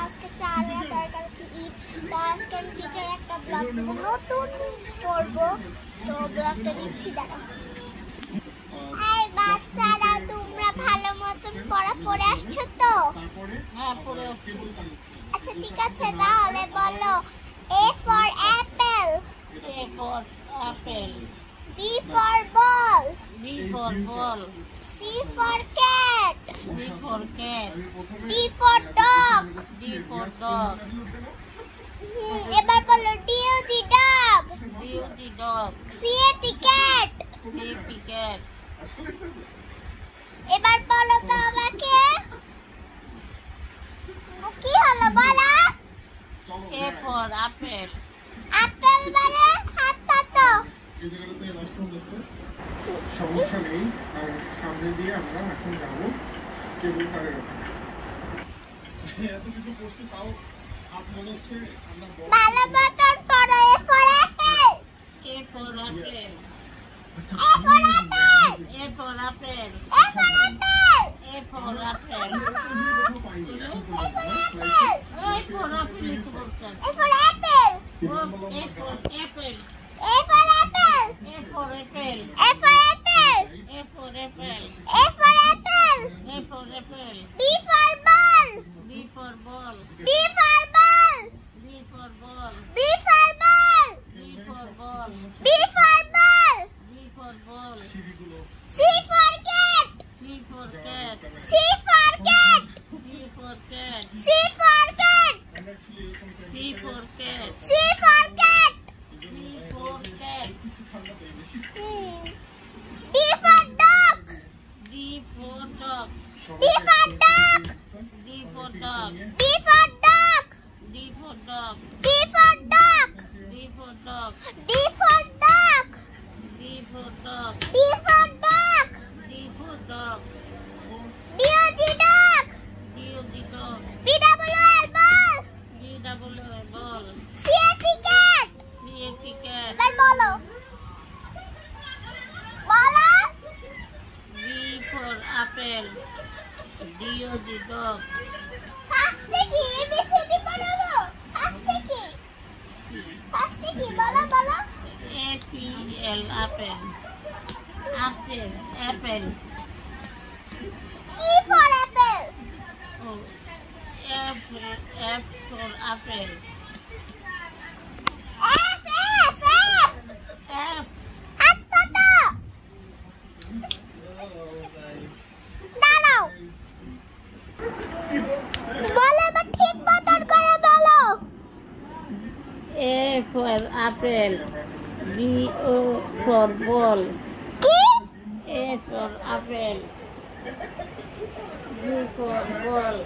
আজকে চারে দরকার কি ঈদ, তো আজকে আমি টিচার একটা ব্লগ দেবো, নতুন পড়বো, তো ব্লগটা দিচ্ছি দাঁড়াও। এই বাচ্চারা, তোমরা ভালো মতন পড়া পড়ে আসছো তো? হ্যাঁ, পড়ে। আচ্ছা ঠিক আছে, তাহলে বলো A for apple, A for apple, B for ball, B for ball, C for cat, C for cat, D for dog, D for dog, এবার বলো D O G dog, D O G dog, C A T cat, C T cat, এবার বলো তো আমাকে কি হলো বলো? A for apple, apple মানে হাত পাতো। এই জায়গাটাতে ওয়াশরুম আছে, সমস্যা নেই। আর সামনে দিয়ে আমরা এখন যাবো কেবল কারের ওখানে। এত কিছু করছি তাও হাত মনে হচ্ছে আমরা ভালো মতন পড়ো। A for apple, A for apple, A for apple, A for apple, A for apple, A for apple, পাইনি। A for apple ই তো বলতে A for apple, O A for apple, A for apple, A for apple, A for apple, A for apple, A for apple, A for apple, B for ball, B for ball, B for ball, B for ball, B for ball, B for ball, B for ball, B for ball, সিঁড়িগুলো C for cat, C for cat, C for cat, C for cat, C for cat, C for cat, C for cat, C for cat, D for dog, D for dog, D for dog, D for dog, D for dog, D for dog, D for dog, D for dog, D for dog, D for dog, D for dog, D for dog, D O G dog, D O G dog, B W L ball, D double L ball, C A T cat. C A T cat, এবার বলো বলো D for apple, D O G dog, ফার্স্টে কি ABCD পড়াবো? ফার্স্টে কি বলো বলো? A P L apple, apple, apple, কি for Apple? oh, F for apple, F F F F, হাত পাতো। দাঁড়াও, বলো এবার ঠিক মতন করে বলো। A for apple, B O for ball, কি? A for apple, B for ball,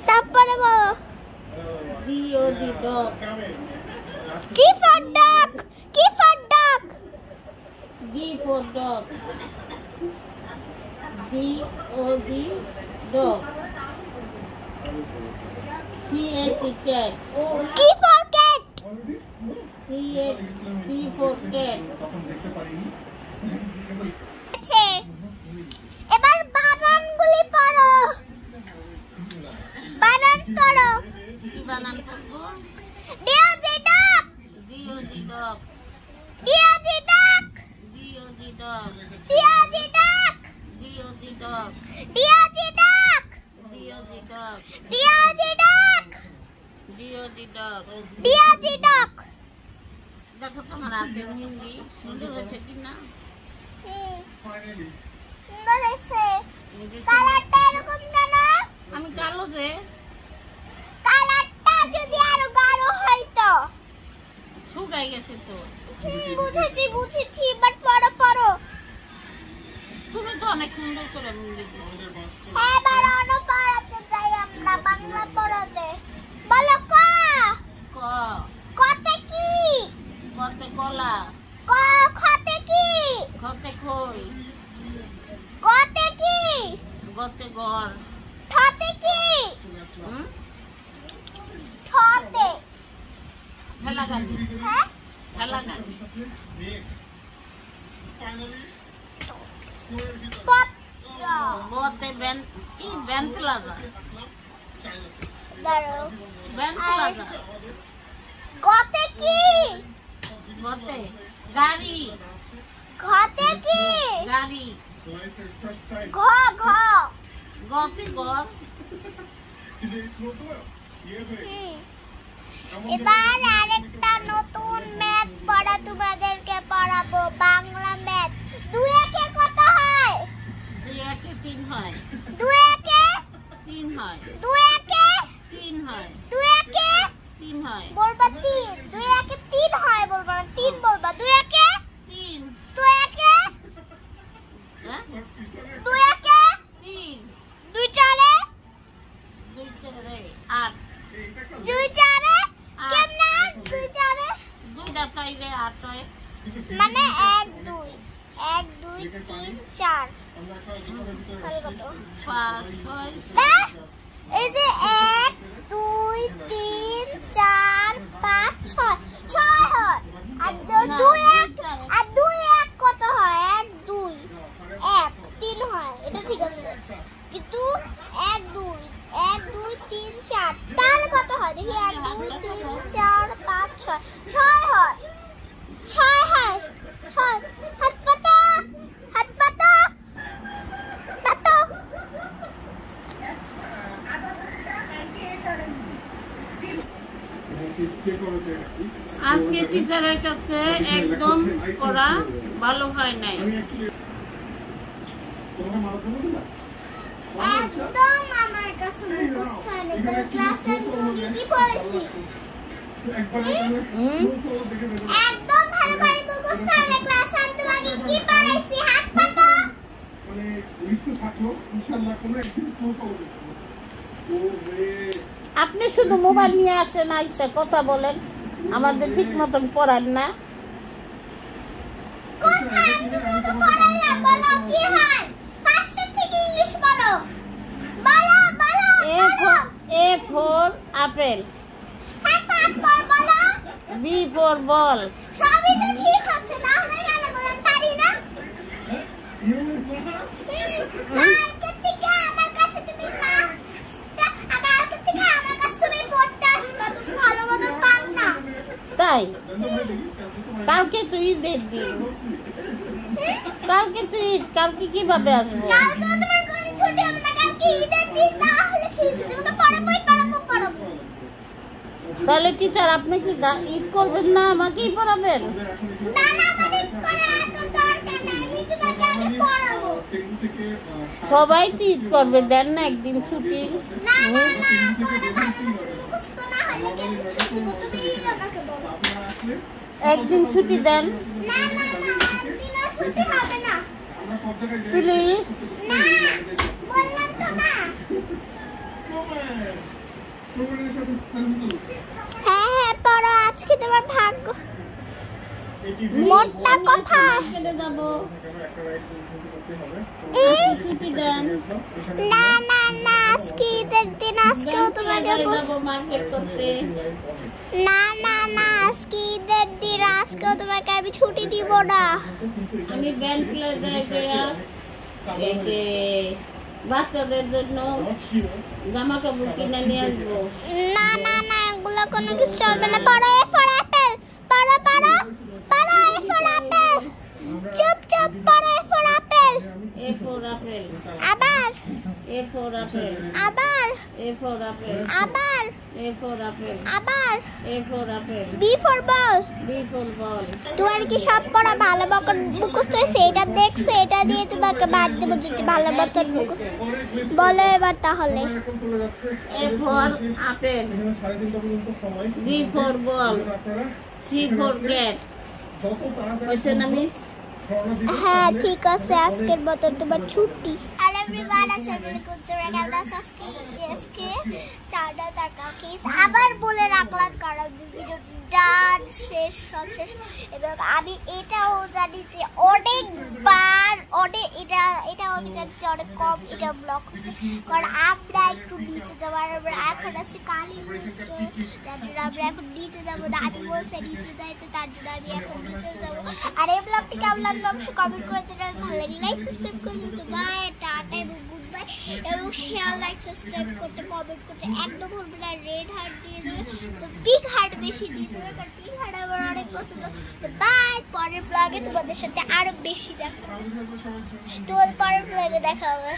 তারপরে বলো D O G dog, কি ফর ডগ? কি for dog? D for dog, D O G dog, C A T cat, কি for cat? C for cat, তখন দেখতে পারিনি। আছে, এবার বানানগুলি পড়ো। বানান পড়ো। কি বানান করবো? D O G dog, D O G dog, D O G dog, D O G dog, D O G dog, D O G dog, D O G dog, D O G dog, D O G dog, D O G dog. D O G dog. দেখো তোমার হাতের মেহেন্দি সুন্দর হয়েছে কি না? Finally সুন্দর হয়েছে। কালারটা এরকম কেন? আমি কালো যে কালারটা যদি আরো গাঢ় হইতো। শুকাই গেছে তো। বুঝেছি, বাট পড়ো পড়ো। তুমি তো অনেক সুন্দর করে মেহেন্দি দিয়েছো। এবার অন্য পড়াতে যাই আমরা, বাংলা পড়াতে। বলো ক। ক, কতে কি? কতে কলা, ক খতে কি? খতে খই, গতে কি? গতে ঘর, ঠতে কি? হুম? ঠতে। ঠেলা গাড়ি, হ্যাঁ? ঠেলা গাড়ি, ফাইনালি পত্র। বতে ব্যান প্লাজা, দাঁড়াও। ব্যান্ড আর প্লাজা। গতে কি? গতে গাড়ি। ঘতে কি? গাড়ি। ঘ ঘ। গতে ঘর। এবার আরেকটা নতুন ম্যাথ পড়া তোমাদেরকে পড়াবো, বাংলা ম্যাথ। 2 একে কত হয়? 2 একে 3 হয়। 2 একে 3 হয়। 2 একে 3 হয়। 2 একে 3 হয়। বলবা 3। 2 একে 3 হয় বলবা না, 3 বলবা। 2 একে 3। 2 একে হ্যাঁ 2 একে 3। 2 চারে 2 4 8। 2 চারে কেমনে 2 চারে 2টা 4 8 হয়। মানে 1 2 1 2 3 4 তাহলে কত? 5 6 হ্যাঁ? এই যে 1 2 3 4 5 6 6 হয়। আর 2 1 আর 2 1 কত হয়? 1 2 1 3 হয়। এটা ঠিক আছে, কিন্তু 1 2 1 2 3 4 তাহলে কত হয় দেখি? 1 2 3 4 5 6 6 হয়। 6 হয়। 6 হাত পাতো, হাত পাতো, পাতো। আজকে টিচারের কাছে একদম পড়া ভালো হয় নাই। একদম আমার কাছে মুখস্থ হয় না। তাহলে ক্লাসে তোমাকে কি পড়াইছি? একদম ভালো করে মুখস্থ হয় না। ক্লাসে আমি তোমাকে কি পড়াইছি? হাত পাতো। আপনি শুধু মোবাইল নিয়ে আসেন, আইসা কথা বলেন, আমাদের ঠিক মতন পড়ান না। কোথায় আমি তোমাকে পড়াইলাম? বলো কি হয়? ফার্স্ট থেকে ইংলিশ বলো। বলো বলো বলো। A for apple, হ্যাঁ তারপর বলো। B for ball, সবই তো ঠিক হচ্ছে, না হলে কেন বলেন পারি না? কালকে থেকে আমার কাছে তুমি কালকে থেকে আমার কাছে তুমি পড়তে আসবা। তুমি ভালো মতো পার না। তাই কালকে তো ঈদের দিন, কালকে তো ঈদ, কালকে কিভাবে আসবো? কালকে তোমার কোনো ছুটি হবে না। কালকে ঈদের দিন, তাহলে কি হয়েছে? তোমাকে পড়াবোই পড়াবো। তাহলে টিচার আপনি কি ঈদ করবেন না, আমাকেই পড়াবেন? না না, আমাদের করার এত দরকার নাই। আমি তোমাকে আগে পড়াবো। সবাই তো ঈদ করবে, দেন না একদিন ছুটি। না না না, পড়া ভালো মতো মুখস্থ না হলে কেমন ছুটি দিব? তুমি আমাকে বলো। একদিন ছুটি দেন না না না, একদিনও ছুটি হবে না। প্লিজ। না, বললাম তো না। হ্যাঁ হ্যাঁ পড়ো, আজকে তোমার ভাগ্য। মোটটা কথা। কেটে যাবো, এই, ছুটি দেন। না না না, আজকে ঈদের দিন, আজকেও তোমাকে যাবো মার্কেট করতে। না না না, আজকে ঈদের দিন, আজকেও তোমাকে আমি ছুটি দিব না। আমি ব্যান্ড প্লাজায় গিয়া এই যে বাচ্চাদের জন্য জামা কাপড় কিনে নিয়ে আসবো। না না না, এগুলো কোনো কিছু চলবে না। পড়ো এ ফর অ্যাপেল। পড়ো পড়ো পড়ো এ ফর অ্যাপেল। চুপ চুপ পড়ো A for Apple. A for apple, আবার A for apple, আবার A for apple, আবার A for apple, আবার A for apple, B for ball. B for ball. তোমার কি সব পড়া ভালো মতো মুখস্থ হয়েছে? এটা দেখছো, এটা দিয়ে তোমাকে বাদ দেবো যদি ভালো মতো মুখস্থ। বলো এবার তাহলে। A for apple, B for ball, C for cat. হচ্ছে না মিস? হ্যাঁ ঠিক আছে, আজকের মতো তোমার ছুটি। হ্যালো এভরিওয়ান, আসসালামু আলাইকুম। তোমরা কেমন আছো? আজকে চারটা টাকা আবার বলে রাখলাম, কারণ ভিডিওটা শেষ, সব শেষ। এবং আমি এটাও জানি যে অনেকবার এটাও আমি জানি যে অনেক কম এটা ব্লক হচ্ছে, কারণ আমরা একটু নিচে যাবো। আর আমরা এখন আসছি কালী হচ্ছে, তার জন্য আমরা এখন নিচে যাবো। দাদু বলছে নিচে যাইতে, তার জন্য আমি এখন নিচে যাবো। আর এই ব্লগটি কেমন লাগলো অবশ্যই কমেন্ট করে জানাবেন। ভালো লাগলে লাইক সাবস্ক্রাইব করে দিতে। বাই, টাটা এবং গুড বাই। পায় এবং শেয়ার লাইক সাবস্ক্রাইব করতে কমেন্ট করতে একদম ভুলবে না রেড হার্ট দিয়ে দেবে তো পিঙ্ক হার্ট বেশি দিয়ে দেবে কারণ পিঙ্ক হার্ট আমার অনেক পছন্দ তো বাই পরের ব্লগে তোমাদের সাথে আরো বেশি দেখা তোমাদের পরের ব্লগে দেখা হবে